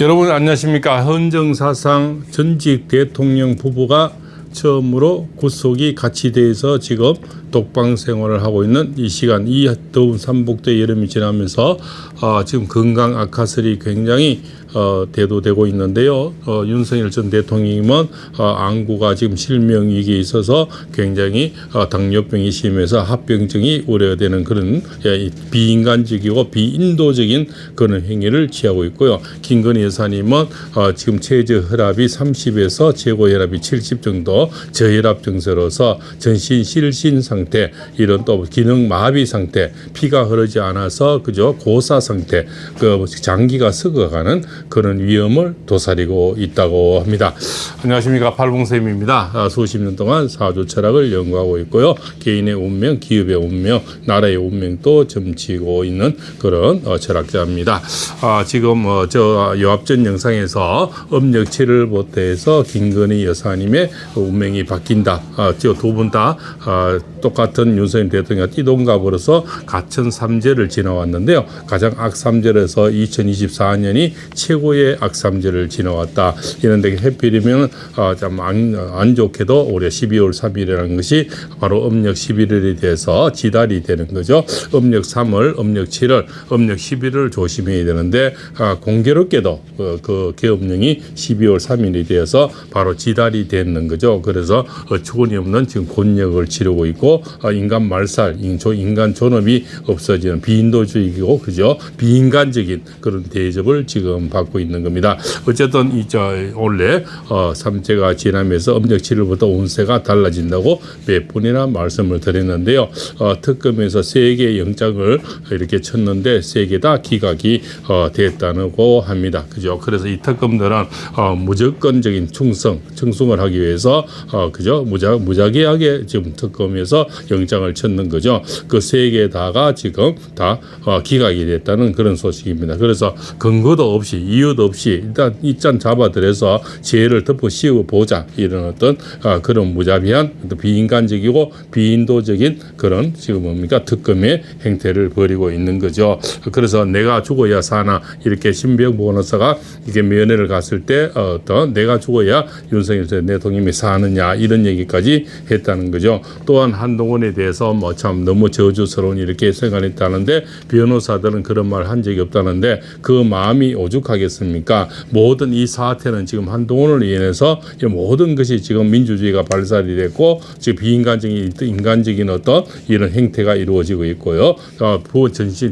여러분 안녕하십니까. 헌정사상 전직 대통령 부부가 처음으로 구속이 가치돼서 지금 독방 생활을 하고 있는 이 시간, 이 더운 삼복대 여름이 지나면서 지금 건강 악화설이 굉장히 대두되고 있는데요. 윤석열 전 대통령님은 안구가 지금 실명 위기에 있어서 굉장히 당뇨병이 심해서 합병증이 우려되는 그런 비인간적이고 비인도적인 그런 행위를 취하고 있고요. 김건희 여사님은 지금 최저 혈압이 30에서 최고 혈압이 70 정도 저혈압 증세로서 전신 실신 상태, 이런 또 기능 마비 상태, 피가 흐르지 않아서 그저 고사 상태, 그 장기가 썩어가는 그런 위험을 도사리고 있다고 합니다. 안녕하십니까. 팔봉쌤입니다. 수십 년 동안 사주 철학을 연구하고 있고요. 개인의 운명, 기업의 운명, 나라의 운명도 점치고 있는 그런 철학자입니다. 지금 저 요압전 영상에서 음력치를 보태해서 김건희 여사님의 운명이 바뀐다. 두 분 다 똑같은 윤석열 대통령과 띠동갑으로서 가천 삼재를 지나왔는데요. 가장 악삼재에서 2024년이 최고의 악삼재를 지나왔다. 이런데 해필이면 좀 안 좋게도 올해 12월 3일이라는 것이 바로 음력 11일이 돼서 지달이 되는 거죠. 음력 3월, 음력 7월, 음력 11을 조심해야 되는데 공교롭게도 그 계엄령이 12월 3일이 되어서 바로 지달이 되는 거죠. 그래서 어처구니 없는 지금 곤욕을 치르고 있고 인간 말살, 인간 존엄이 없어지는 비인도주의이고 그죠? 비인간적인 그런 대접을 지금 받고 있는 겁니다. 어쨌든 원래 삼재가 지나면서 음력 7일부터 운세가 달라진다고 몇 번이나 말씀을 드렸는데요. 특검에서 3개의 영장을 이렇게 쳤는데 3개 다 기각이 됐다고 합니다. 그죠? 그래서 이 특검들은 무조건적인 충성을 하기 위해서 그죠? 무작위하게 지금 특검에서 영장을 쳤는 거죠. 그 3개 다가 지금 다 기각이 됐다는 그런 소식입니다. 그래서 근거도 없이 이유도 없이 일단 입장 잡아들여서 죄를 덮어 씌워 보자, 이런 어떤 그런 무자비한 비인간적이고 비인도적인 그런 지금 뭡니까 특검의 행태를 벌이고 있는 거죠. 그래서 내가 죽어야 사나, 이렇게 신병 변호사가 이게 면회를 갔을 때 어떤 내가 죽어야 윤석열 대통령이 사느냐, 이런 얘기까지 했다는 거죠. 또한 한동훈에 대해서 뭐 참 너무 저주스러운 이렇게 생각했다는데 변호사들은 그런 말 한 적이 없다는데 그 마음이 오죽하겠습니까? 모든 이 사태는 지금 한동훈을 인해서 모든 것이 지금 민주주의가 발살이 됐고 지금 인간적인 어떤 이런 행태가 이루어지고 있고요.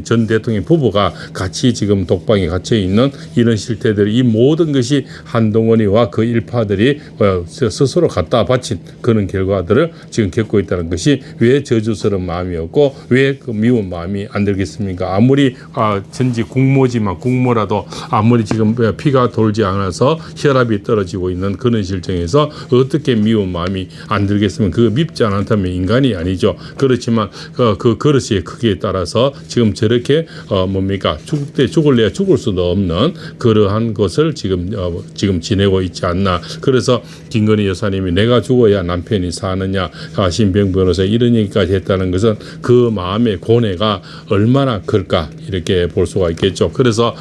전 대통령 부부가 같이 지금 독방에 갇혀 있는 이런 실태들이, 이 모든 것이 한동훈이와 그 일파들이 스스로 갖다 바친 그런 결과들을 지금 겪고 있다는 것이 왜 저주스러운 마음이었고 왜 그 미운 마음이 안 들겠습니까? 아무리 전직 국모지만 국모라도 아무리 지금 피가 돌지 않아서 혈압이 떨어지고 있는 그런 실정에서 어떻게 미운 마음이 안 들겠습니까? 그거 밉지 않다면 인간이 아니죠. 그렇지만 그 그릇의 크기에 따라서 지금 저렇게 뭡니까 죽을래야 죽을 수도 없는 그러한 것을 지금 지내고 있지 않나. 그래서 김건희 여사님이 내가 죽어야 남편이 사느냐, 신병 변호사 이런 얘기까지 했다는 것은 그 마음의 고뇌가 얼마나 클까, 이렇게 볼 수가 있겠죠. 그래서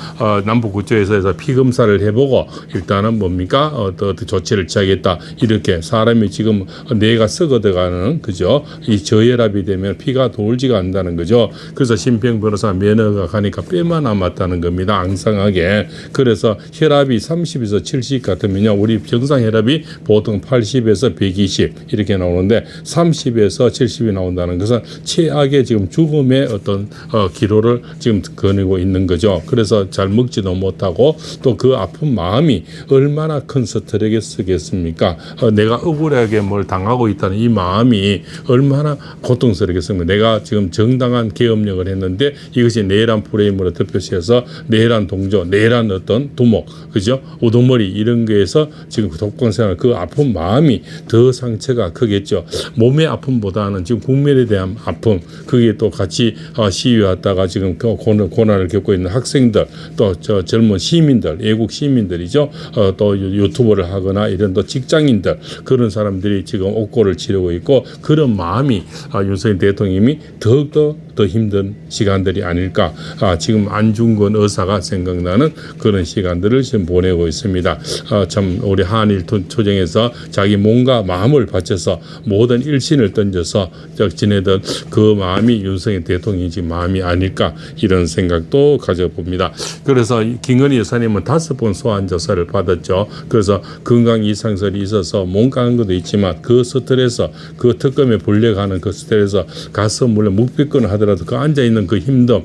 남부구청에서 피 검사를 해보고 일단은 뭡니까 어떤 조치를 취하겠다, 이렇게 사람이 지금 뇌가 썩어들어가는 그죠, 이 저혈압이 되면 피가 돌지가 않는다는 거죠. 그래서 신병 변호사 면허가 가니까 뼈만 남았다는 겁니다. 앙상하게. 그래서 혈압이 30에서 70 같으면요, 우리 정상 혈압이 보통 80에서 120 이렇게 나오는데 30에서 70이 나온다는 것은 최악의 지금 죽음의 어떤 기로를 지금 거느고 있는 거죠. 그래서 잘 먹지도 못하고 또 그 아픈 마음이 얼마나 큰 스트레스겠습니까? 내가 억울하게 뭘 당하고 있다는 이 마음이 얼마나 고통스럽겠습니까? 내가 지금 정당한 계엄령을 했는데 이것이 내란 프레임으로 덮여져서 내란 동조, 내란 어떤 두목, 그죠? 우두머리 이런 거에서 지금 독방생활 그 아픈 마음이 더 상처가 크겠죠. 몸의 아픔보다는 지금 국민에 대한 아픔, 그게 또 같이 시위하다가 지금 고난을 겪고 있는 학생들, 또 저 젊은 시민들, 애국 시민들이죠. 또 유튜버를 하거나 이런 또 직장인들, 그런 사람들이 지금 옥고를 치르고 있고 그런 마음이 윤석열 대통령이 더욱더 더 힘든 시간들이 아닐까. 지금 안중근 의사가 생각나는 그런 시간들을 지금 보내고 있습니다. 참 우리 한일 초정에서 자기 몸과 마음을 바쳐서 모든 일신을 던져서 지내던 그 마음이 윤석열 대통령이 지금 마음이 아닐까 이런 생각도 가져봅니다. 그래서 김건희 여사님은 5번 소환 조사를 받았죠. 그래서 건강 이상설이 있어서 몸 강한 것도 있지만 그 스트레스, 그 특검에 불려가는 그 스트레스 가서 물론 묵비권을 하더라도 그 앉아있는 그 힘듦,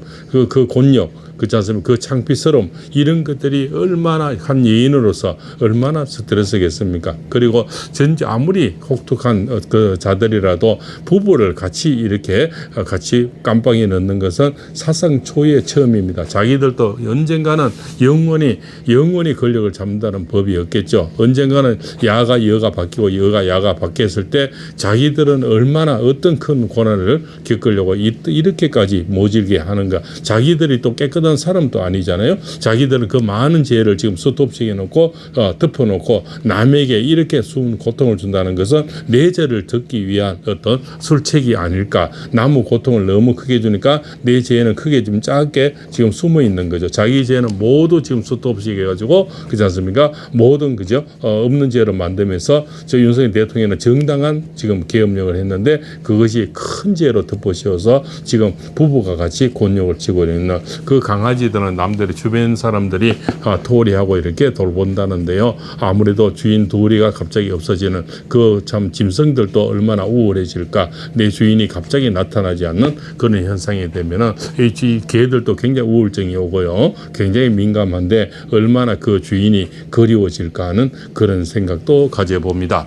그 곤욕, 그렇지 않습니까? 그 창피스러움 이런 것들이 얼마나 한 여인으로서 얼마나 스트레스겠습니까? 그리고 전체 아무리 혹독한 그 자들이라도 부부를 같이 이렇게 같이 깜빵에 넣는 것은 사상 초유의 처음입니다. 자기들도 언젠가는 영원히 권력을 잡는다는 법이 없겠죠. 언젠가는 야가 여가 바뀌고 여가 야가 바뀌었을 때 자기들은 얼마나 어떤 큰 고난을 겪으려고 이렇게까지 모질게 하는가. 자기들이 또 깨끗한 사람도 아니잖아요. 자기들은 그 많은 죄를 지금 스톱시켜 놓고 덮어놓고 남에게 이렇게 수은 고통을 준다는 것은 내 죄를 덮기 위한 어떤 술책이 아닐까. 남의 고통을 너무 크게 주니까 내 죄는 크게 좀 작게 지금 숨어 있는 거죠. 자기 죄는 모두 지금 스톱시켜 해가지고 그렇지 않습니까? 모든 그죠 없는 죄로 만들면서 저 윤석열 대통령은 정당한 지금 계엄령을 했는데 그것이 큰 죄로 덮어씌워서 지금 부부가 같이 곤욕을 치고 있는 그 강아지들은 남들의 주변 사람들이 토리하고 이렇게 돌본다는데요. 아무래도 주인 둘이가 갑자기 없어지는 그 참 짐승들도 얼마나 우울해질까. 내 주인이 갑자기 나타나지 않는 그런 현상이 되면은 이 개들도 굉장히 우울증이 오고요. 굉장히 민감한데 얼마나 그 주인이 그리워질까 하는 그런 생각도 가져봅니다.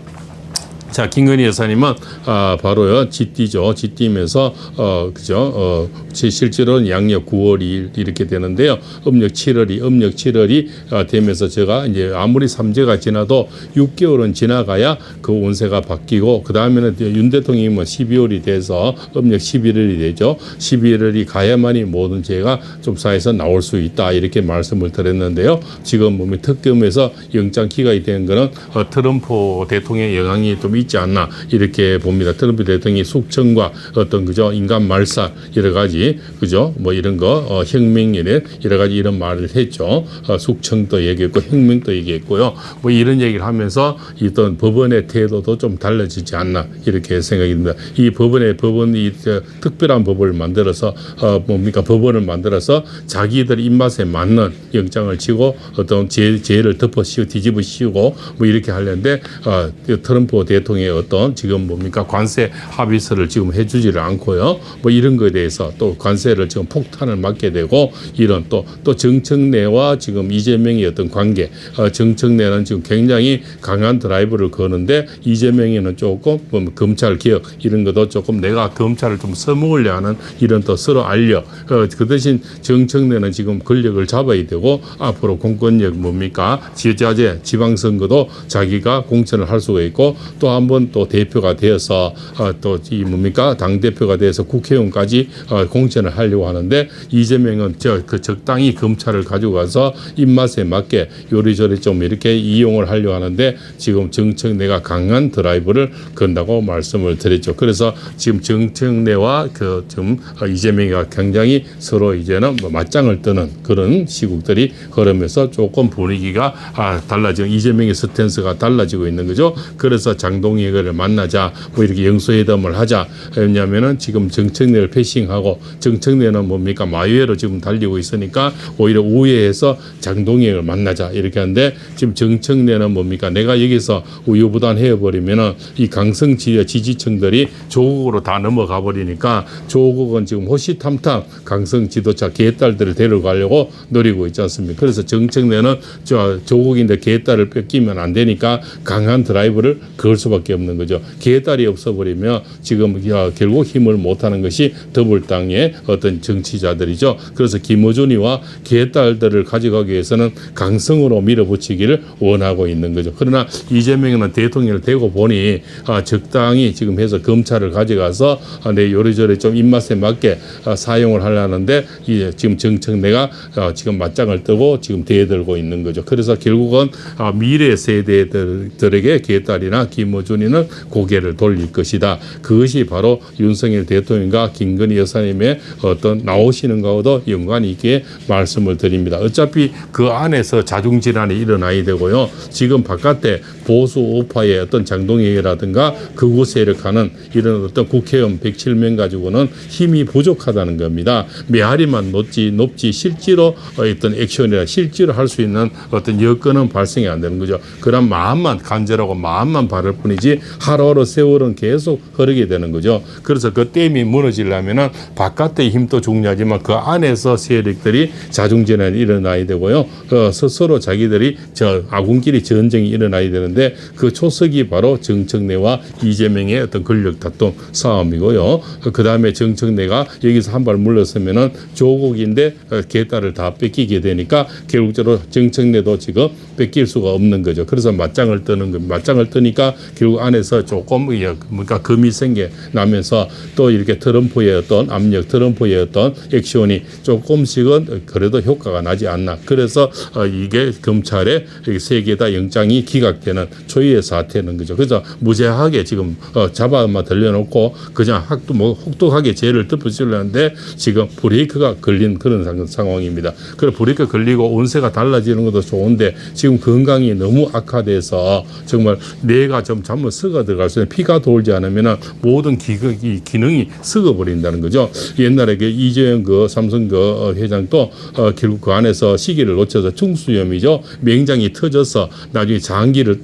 자, 김건희 여사님은 바로요 쥐띠죠. 쥐띠면서 그죠. 실제로는 양력 9월이 이렇게 되는데요. 음력 7월이 되면서 제가 이제 아무리 삼재가 지나도 6개월은 지나가야 그 운세가 바뀌고 그 다음에는 윤 대통령이 12월이 돼서 음력 11월이 되죠. 11월이 가야만이 모든 죄가 좀 사에서 나올 수 있다 이렇게 말씀을 드렸는데요. 지금 특검에서 영장 기각이 된 거는 트럼프 대통령의 영향이 좀 있지 않나 이렇게 봅니다. 트럼프 대통령이 숙청과 어떤 그죠 인간 말살 여러 가지 그죠 뭐 이런 거 혁명이래 여러 가지 이런 말을 했죠. 숙청도 얘기했고 혁명도 얘기했고요. 뭐 이런 얘기를 하면서 어떤 법원의 태도도 좀 달라지지 않나 이렇게 생각이 듭니다. 이 법원이 특별한 법을 만들어서 법원을 만들어서 자기들 입맛에 맞는 영장을 치고 어떤 죄를 뒤집어 씌우고 뭐 이렇게 하려는데 트럼프 대통령의 어떤 지금 관세 합의서를 지금 해주지를 않고요. 뭐 이런 거에 대해서 또 관세를 지금 폭탄을 맞게 되고 이런 또 정청래와 지금 이재명의 어떤 관계 정청래는 지금 굉장히 강한 드라이브를 거는데 이재명이는 조금 검찰 개혁 이런 것도 조금 내가 검찰을 좀 써먹으려 하는 이런 또 서로 알력 그 대신 정청래는 지금 권력을 잡아야 되고 앞으로 공권력 지자재 지방선거도 자기가 공천을 할 수가 있고 또 한 번 또 대표가 되어서 또 이 당 대표가 돼서 국회의원까지 공천을 하려고 하는데 이재명은 적당히 검찰을 가지고 가서 입맛에 맞게 요리조리 좀 이렇게 이용을 하려고 하는데 지금 정청래가 강한 드라이브를 건다고 말씀을 드렸죠. 그래서 지금 정청래와 지금 이재명이가 굉장히 서로 이제는 맞짱을 뜨는 그런 시국들이 흐르면서 조금 분위기가 달라지고 이재명의 스탠스가 달라지고 있는 거죠. 그래서 장동혁을 만나자 뭐 이렇게 영수회담을 하자. 왜냐하면은 지금 정청래를 패싱하고 정청래는 마유회로 지금 달리고 있으니까 오히려 우회해서 장동혁을 만나자 이렇게 하는데 지금 정청래는 내가 여기서 우유부단해버리면은 이 강성 지지층들이 조국으로 다 넘어가 버리니까 조국은 지금 호시탐탐 강성 지도자 개딸들을 데려가려고 노리고 있지 않습니까? 그래서 정청래는 조국인데 개딸을 뺏기면 안 되니까 강한 드라이브를 걸 수밖에 없는 거죠. 개딸이 없어버리면 지금 결국 힘을 못하는 것이 더불당의 어떤 정치자들이죠. 그래서 김어준이와 개딸들을 가져가기 위해서는 강성으로 밀어붙이기를 원하고 있는 거죠. 그러나 이재명은 대통령을 대고 보니 적당히 지금 해서 검찰을 가져가서 내 요리조리 좀 입맛에 맞게 사용을 하려는데 지금 정청래가 지금 맞짱을 뜨고 지금 대들고 있는 거죠. 그래서 결국은 미래 세대들에게 개딸이나 김어준 여준이는 고개를 돌릴 것이다. 그것이 바로 윤석열 대통령과 김건희 여사님의 어떤 나오시는 것과도 연관이 있게 말씀을 드립니다. 어차피 그 안에서 자중질환이 일어나야 되고요. 지금 바깥에 보수 우파의 어떤 장동혁이라든가 극우 세력하는 이런 어떤 국회의원 107명 가지고는 힘이 부족하다는 겁니다. 메아리만 높지 실제로 어떤 액션이나 실제로 할 수 있는 어떤 여건은 발생이 안 되는 거죠. 그런 마음만 간절하고 마음만 바랄 뿐이지 하루하루 세월은 계속 흐르게 되는 거죠. 그래서 그 댐이 무너지려면은 바깥의 힘도 중요하지만 그 안에서 세력들이 자중질환이 일어나야 되고요. 스스로 자기들이 아군끼리 전쟁이 일어나야 되는데 그 초석이 바로 정청래와 이재명의 어떤 권력 다툼 싸움이고요. 그 다음에 정청래가 여기서 한 발 물러서면은 조국인데 개딸을 다 뺏기게 되니까 결국적으로 정청래도 지금 뺏길 수가 없는 거죠. 그래서 맞짱을 뜨는 겁니다. 맞짱을 뜨니까 결국 안에서 조금 뭔가 금이 생겨나면서 또 이렇게 트럼프의 어떤 압력, 트럼프의 어떤 액션이 조금씩은 그래도 효과가 나지 않나. 그래서 이게 검찰의 세 개 다 영장이 기각되는 초유의 사태는 거죠. 그래서 무죄하게 지금 잡아만 들려놓고 그냥 혹독하게 죄를 덮어주려는데 지금 브레이크가 걸린 그런 상황입니다. 그래서 브레이크 걸리고 운세가 달라지는 것도 좋은데 지금 건강이 너무 악화돼서 정말 뇌가 좀 잘못 썩어 들어갈 수 있는 피가 돌지 않으면 모든 기능이 썩어버린다는 거죠. 옛날에 그 이재용 삼성 회장도 결국 그 안에서 시기를 놓쳐서 중수염이죠. 맹장이 터져서 나중에 장기를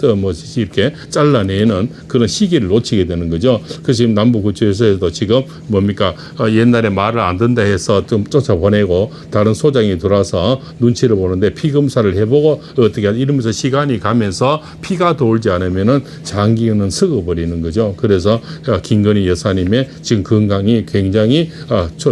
이렇게 잘라내는 그런 시기를 놓치게 되는 거죠. 그래서 지금 남부구치소에서도 지금 옛날에 말을 안 듣는다 해서 좀 쫓아보내고 다른 소장이 들어와서 눈치를 보는데 피 검사를 해보고 어떻게 이러면서 시간이 가면서 피가 돌지 않으면은 장기는 썩어버리는 거죠. 그래서 김건희 여사님의 지금 건강이 굉장히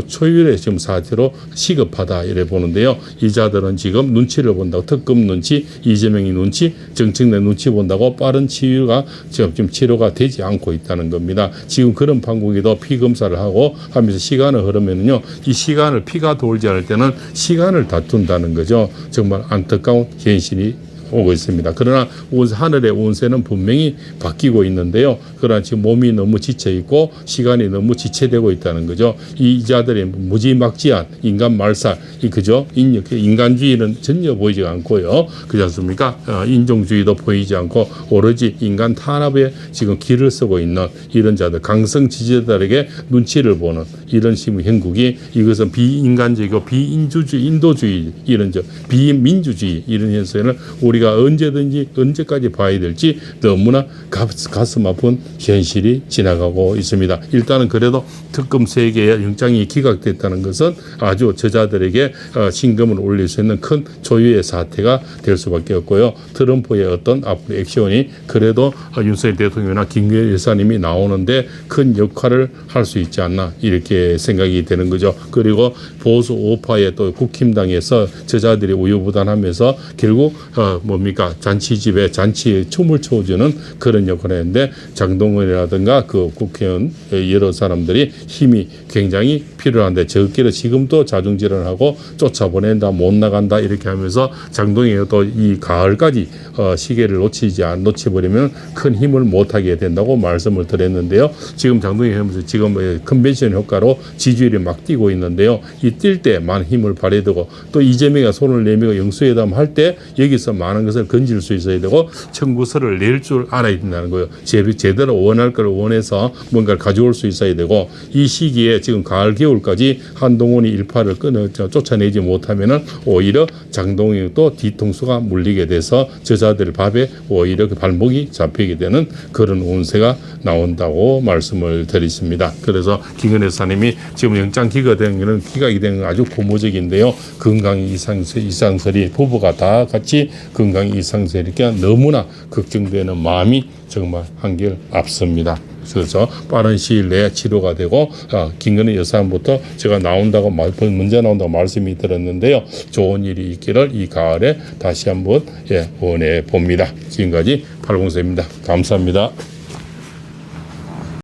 초유의 지금 사태로 시급하다 이래 보는데요. 이자들은 지금 눈치를 본다고 특검 눈치, 이재명이 눈치, 정청래 눈치 본다고 빠른 치유가 지금 치료가 되지 않고 있다는 겁니다. 지금 그런 판국에도 피 검사를 하고 하면서 시간을 흐르면요, 이 시간을 피가 돌지 않을 때는 시간을 다툰다는 거죠. 정말 안타까운 현실이 오고 있습니다. 그러나 하늘의 운세는 분명히 바뀌고 있는데요. 그러나 지금 몸이 너무 지쳐 있고 시간이 너무 지체되고 있다는 거죠. 이 자들의 무지막지한 인간 말살, 그죠? 인간주의는 전혀 보이지 않고요. 그렇지 않습니까? 인종주의도 보이지 않고 오로지 인간 탄압에 지금 길을 쓰고 있는 이런 자들, 강성 지지자들에게 눈치를 보는 이런 식의 형국이 이것은 비인간적이고 비인주주의, 인도주의 이런 비민주주의 이런 현상을 우리가 언제든지 언제까지 봐야 될지 너무나 가슴 아픈 현실이 지나가고 있습니다. 일단은 그래도 특검 3개의 영장이 기각됐다는 것은 아주 저자들에게 신금을 올릴 수 있는 큰 초유의 사태가 될 수밖에 없고요. 트럼프의 어떤 앞으로 액션이 그래도 윤석열 대통령이나 김건희 여사님이 나오는데 큰 역할을 할 수 있지 않나 이렇게 생각이 되는 거죠. 그리고 보수 우파의 또 국힘당에서 저자들이 우유부단하면서 결국 잔치집에 잔치에 춤을 춰주는 그런 역할을 했는데 장동건이라든가 그 국회의원 여러 사람들이 힘이 굉장히 필요한데 저끼리 지금도 자중질환하고 쫓아보낸다 못 나간다 이렇게 하면서 장동건도 이 가을까지 시계를 놓치버리면 큰 힘을 못하게 된다고 말씀을 드렸는데요. 지금 장동건이 하면서 지금 컨벤션 효과로 지지율이 막 뛰고 있는데요. 이 뛸 때 많은 힘을 발휘해야 되고 또 이재명이 손을 내밀고 영수회담 할 때 여기서 많은 것을 건질 수 있어야 되고 청구서를 낼 줄 알아야 된다는 거예요. 제대로 원할 걸 원해서 뭔가를 가져올 수 있어야 되고 이 시기에 지금 가을 겨울까지 한동훈이 일파를 쫓아내지 못하면은 오히려 장동혁이 또 뒤통수가 물리게 돼서 저자들 밥에 오히려 그 발목이 잡히게 되는 그런 운세가 나온다고 말씀을 드렸습니다. 그래서 김건희 여사님이 지금 영장 기각이 된 건 아주 고무적인데요. 건강 이상설이 부부가 다 같이 건강 이상설이니까 너무나 걱정되는 마음이 정말 한결 앞섭니다. 그래서 빠른 시일 내에 치료가 되고 김건희 여사부터 제가 먼저 나온다고 말씀이 들었는데요. 좋은 일이 있기를 이 가을에 다시 한번 원해 봅니다. 지금까지 팔공서입니다. 감사합니다.